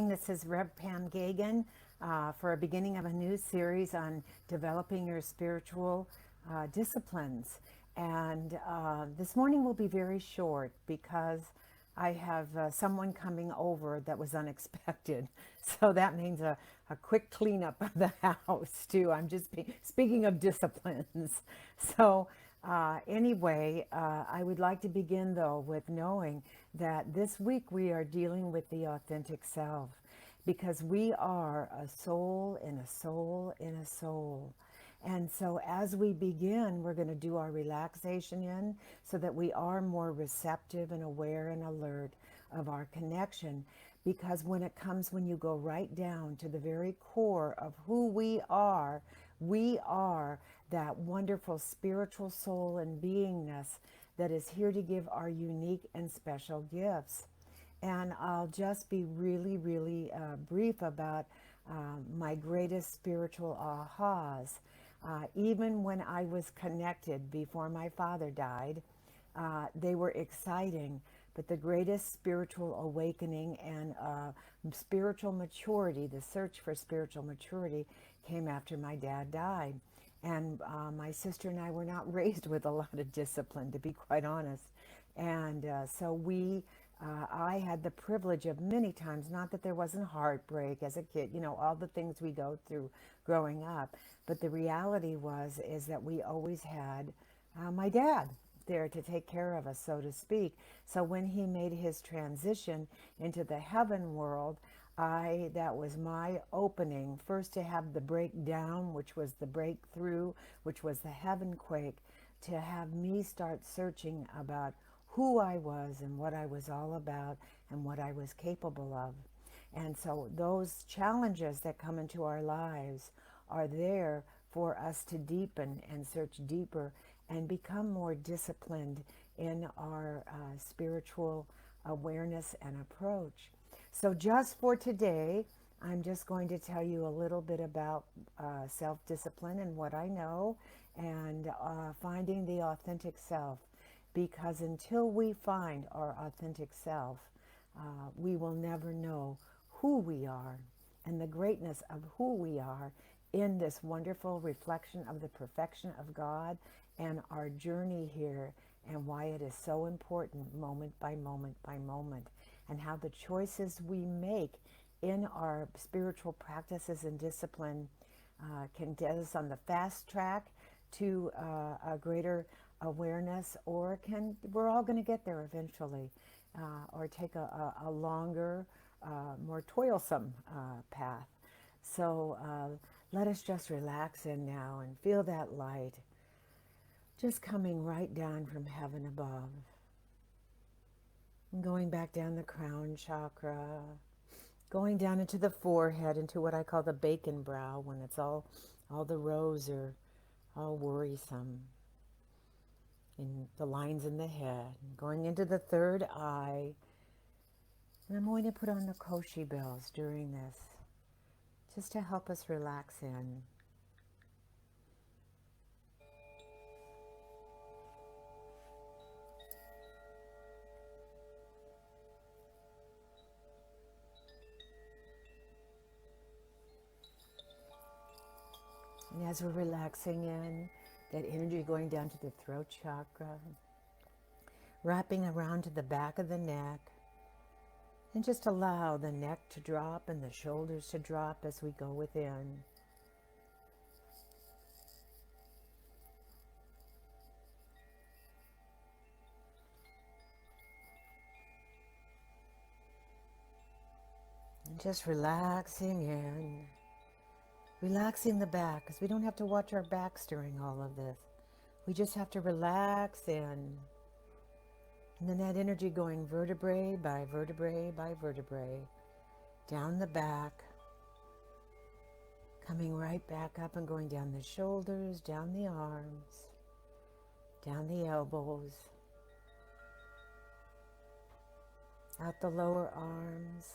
This is Rev Pam Geagan for a beginning of a new series on developing your spiritual disciplines. And this morning will be very short because I have someone coming over that was unexpected. So that means a quick cleanup of the house, too. I'm just speaking of disciplines. So, anyway, I would like to begin though with knowing that this week we are dealing with the authentic self because we are a soul in a soul in a soul. And so as we begin, we're going to do our relaxation in so that we are more receptive and aware and alert of our connection. Because when you go right down to the very core of who we are that wonderful spiritual soul and beingness that is here to give our unique and special gifts. And I'll just be really, really brief about my greatest spiritual ahas. Even when I was connected before my father died, they were exciting. But the greatest spiritual awakening and spiritual maturity, the search for spiritual maturity, came after my dad died. And my sister and I were not raised with a lot of discipline, to be quite honest. And I had the privilege of many times, not that there wasn't heartbreak as a kid, all the things we go through growing up. But the reality is that we always had my dad there to take care of us, so to speak. So when he made his transition into the heaven world, that was my opening, first to have the breakdown, which was the breakthrough, which was the heaven quake, to have me start searching about who I was and what I was all about and what I was capable of. And so those challenges that come into our lives are there for us to deepen and search deeper and become more disciplined in our spiritual awareness and approach. So just for today, I'm just going to tell you a little bit about self-discipline and what I know and finding the authentic self. Because until we find our authentic self, we will never know who we are and the greatness of who we are in this wonderful reflection of the perfection of God and our journey here and why it is so important moment by moment by moment and how the choices we make in our spiritual practices and discipline can get us on the fast track to a greater awareness, or we're all going to get there eventually, or take a longer, more toilsome path. So let us just relax in now and feel that light just coming right down from heaven above. And going back down the crown chakra, going down into the forehead, into what I call the bacon brow, when it's all the rows are all worrisome. In the lines in the head, going into the third eye. And I'm going to put on the Koshi bells during this, just to help us relax in. And as we're relaxing in, that energy going down to the throat chakra, wrapping around to the back of the neck, and just allow the neck to drop and the shoulders to drop as we go within. And just relaxing in, relaxing the back, because we don't have to watch our backs during all of this. We just have to relax in. And then that energy going vertebrae by vertebrae by vertebrae, down the back, coming right back up and going down the shoulders, down the arms, down the elbows, out the lower arms,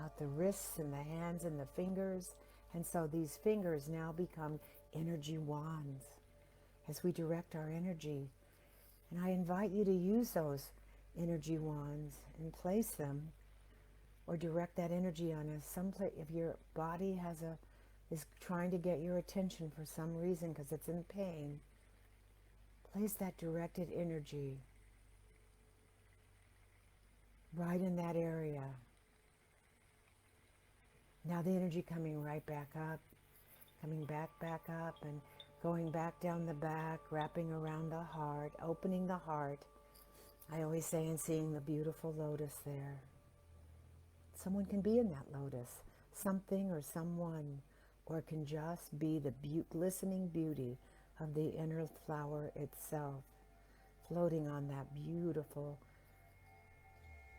out the wrists and the hands and the fingers. And so these fingers now become energy wands as we direct our energy. And I invite you to use those energy wands and place them or direct that energy on us. Someplace, if your body is trying to get your attention for some reason because it's in pain, place that directed energy right in that area. Now the energy coming right back up, coming back up, and going back down the back, wrapping around the heart, opening the heart. I always say, and seeing the beautiful lotus there. Someone can be in that lotus, something or someone, or it can just be the glistening beauty of the inner flower itself, floating on that beautiful,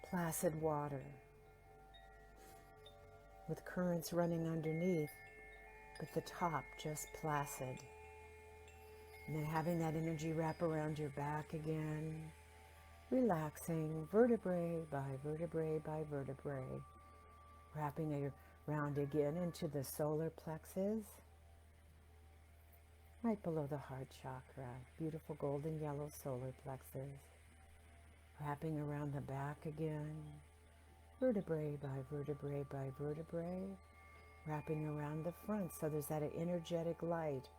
placid water, with currents running underneath, but the top just placid. And then having that energy wrap around your back again, relaxing vertebrae by vertebrae by vertebrae, wrapping it around again into the solar plexus, right below the heart chakra, beautiful golden yellow solar plexus, wrapping around the back again, vertebrae by vertebrae by vertebrae, wrapping around the front, so there's that energetic light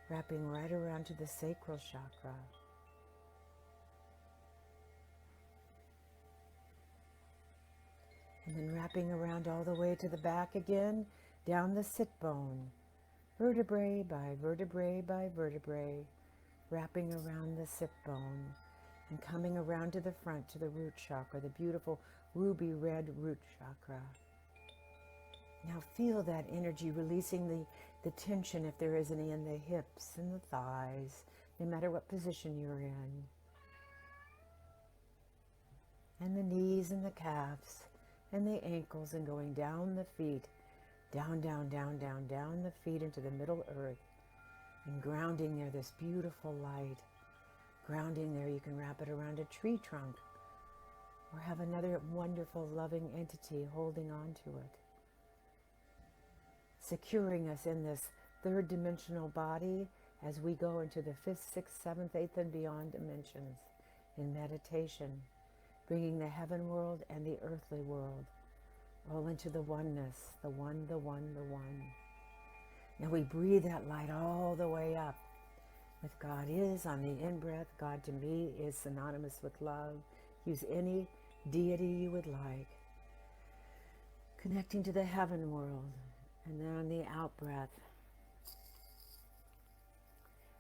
wrapping right around to the sacral chakra. And then wrapping around all the way to the back again, down the sit bone, vertebrae by vertebrae by vertebrae, wrapping around the sit bone and coming around to the front to the root chakra, the beautiful ruby red root chakra. Now feel that energy releasing the tension, if there is any, in the hips and the thighs, no matter what position you're in, and the knees and the calves and the ankles, and going down the feet, down, down, down, down, down the feet into the middle earth, and grounding there, this beautiful light. Grounding there, you can wrap it around a tree trunk or have another wonderful loving entity holding on to it, securing us in this third dimensional body as we go into the 5th, 6th, 7th, 8th, and beyond dimensions in meditation, bringing the heaven world and the earthly world all into the oneness, the one, the one, the one. Now we breathe that light all the way up. With God is on the in-breath. God to me is synonymous with love. Use any deity you would like. Connecting to the heaven world. And then on the out-breath,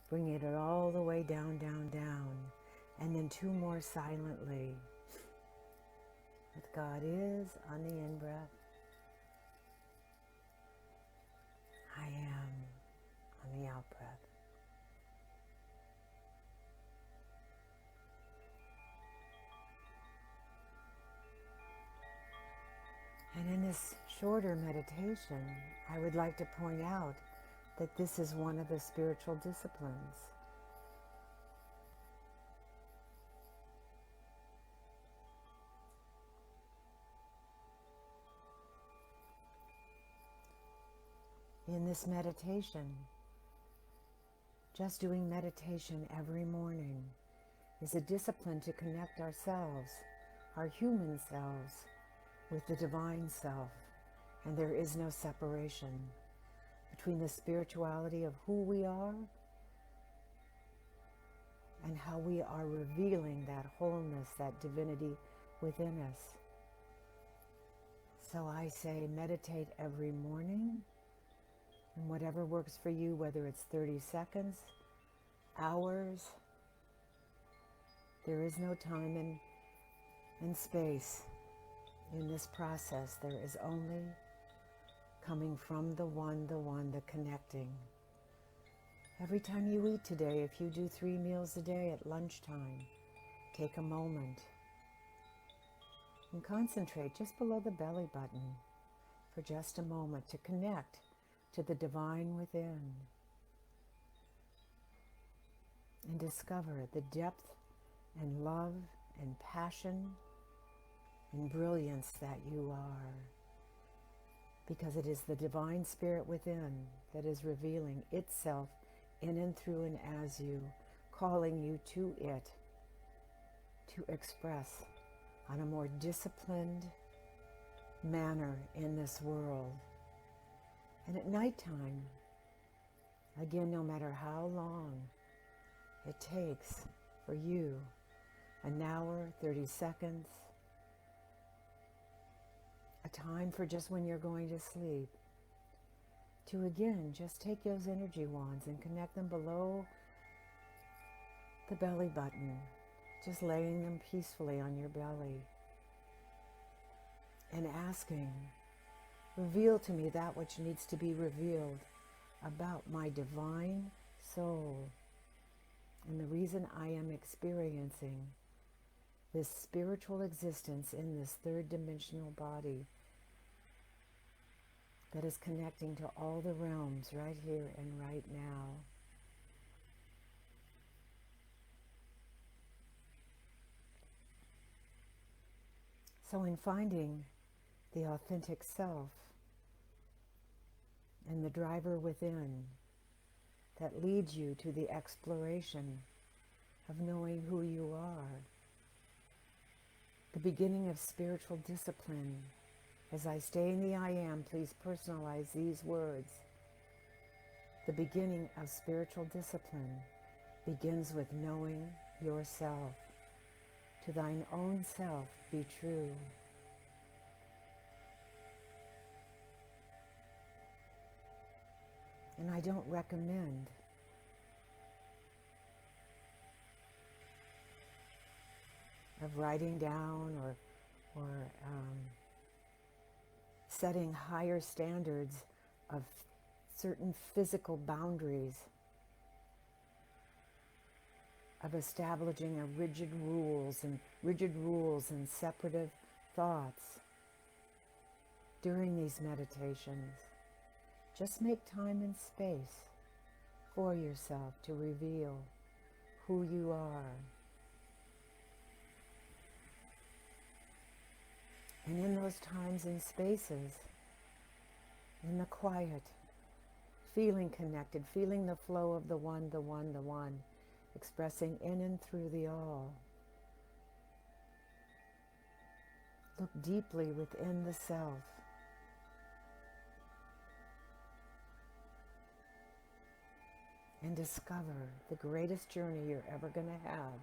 bringing it all the way down, down, down. And then 2 more silently. With God is on the in-breath. I am on the out-breath. And in this shorter meditation, I would like to point out that this is one of the spiritual disciplines. In this meditation, just doing meditation every morning is a discipline to connect ourselves, our human selves, with the divine self. And there is no separation between the spirituality of who we are and how we are revealing that wholeness, that divinity within us. So I say meditate every morning, and whatever works for you, whether it's 30 seconds, hours, there is no time and space in this process. There is only coming from the one, the connecting. Every time you eat today, if you do 3 meals a day at lunchtime, take a moment and concentrate just below the belly button for just a moment to connect to the divine within and discover the depth and love and passion and brilliance that you are, because it is the divine spirit within that is revealing itself in and through and as you, calling you to it to express on a more disciplined manner in this world. And at nighttime, again, no matter how long it takes for you, an hour, 30 seconds, a time for just when you're going to sleep, to again just take those energy wands and connect them below the belly button, just laying them peacefully on your belly and asking, reveal to me that which needs to be revealed about my divine soul and the reason I am experiencing this spiritual existence in this third dimensional body that is connecting to all the realms right here and right now. So in finding the authentic self and the driver within that leads you to the exploration of knowing who you are, the beginning of spiritual discipline, as I stay in the I am, please personalize these words. The beginning of spiritual discipline begins with knowing yourself. To thine own self be true. And I don't recommend of writing down or setting higher standards of certain physical boundaries, of establishing rigid rules and separative thoughts during these meditations. Just make time and space for yourself to reveal who you are. And in those times and spaces, in the quiet, feeling connected, feeling the flow of the one, expressing in and through the all. Look deeply within the self. And discover the greatest journey you're ever going to have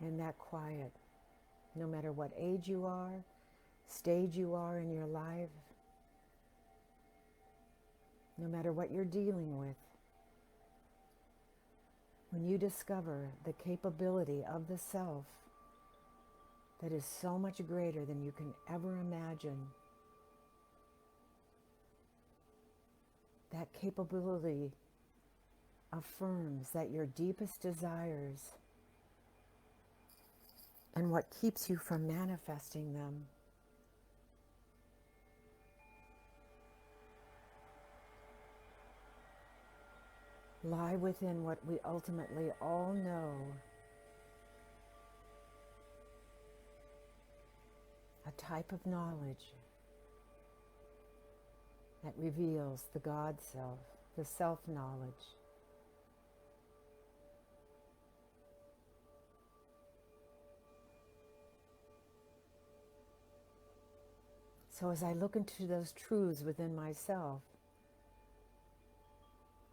in that quiet. No matter what age you are, stage you are in your life, no matter what you're dealing with, when you discover the capability of the self that is so much greater than you can ever imagine, that capability affirms that your deepest desires and what keeps you from manifesting them lie within what we ultimately all know, a type of knowledge that reveals the God self, the self-knowledge. So as I look into those truths within myself,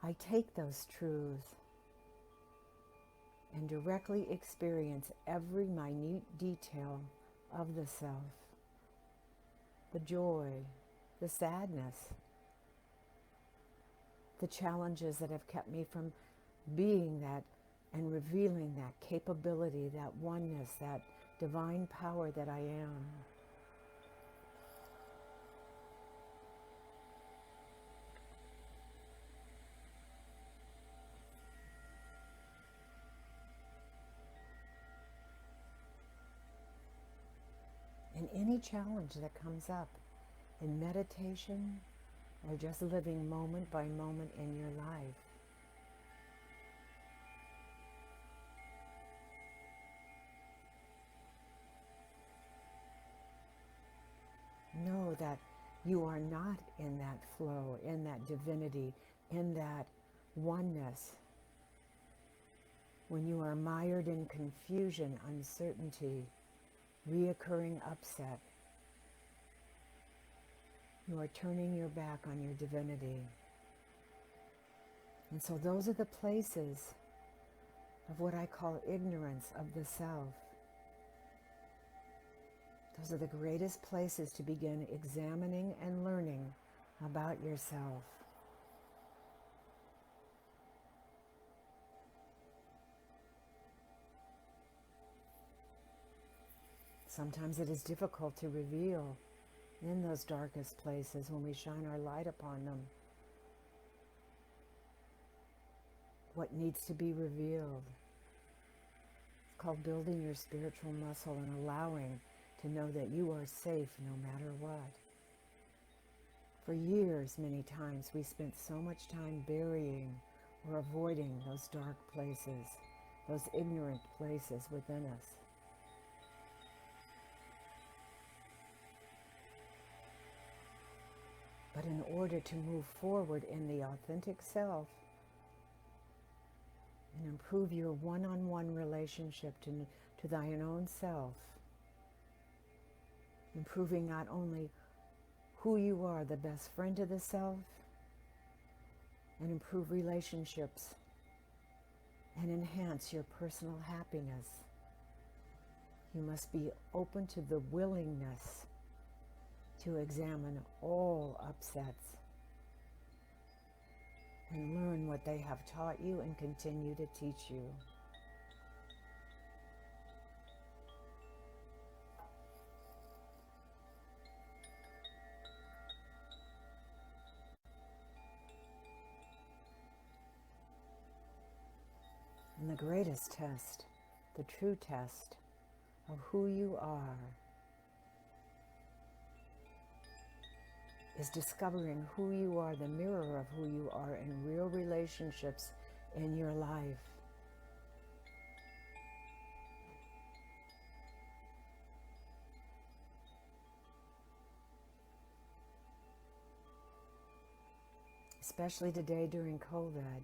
I take those truths and directly experience every minute detail of the self, the joy, the sadness, the challenges that have kept me from being that and revealing that capability, that oneness, that divine power that I am. And any challenge that comes up in meditation or just living moment by moment in your life, know that you are not in that flow, in that divinity, in that oneness. When you are mired in confusion, uncertainty, reoccurring upset, You are turning your back on your divinity. And so those are the places of what I call ignorance of the self. Those are the greatest places to begin examining and learning about yourself. Sometimes it is difficult to reveal in those darkest places when we shine our light upon them what needs to be revealed. It's called building your spiritual muscle and allowing to know that you are safe no matter what. For years, many times, we spent so much time burying or avoiding those dark places, those ignorant places within us. But in order to move forward in the authentic self and improve your one-on-one relationship to thine own self, improving not only who you are, the best friend to the self, and improve relationships and enhance your personal happiness, you must be open to the willingness to examine all upsets and learn what they have taught you and continue to teach you. And the greatest test, the true test of who you are, is discovering who you are, the mirror of who you are in real relationships in your life. Especially today during COVID.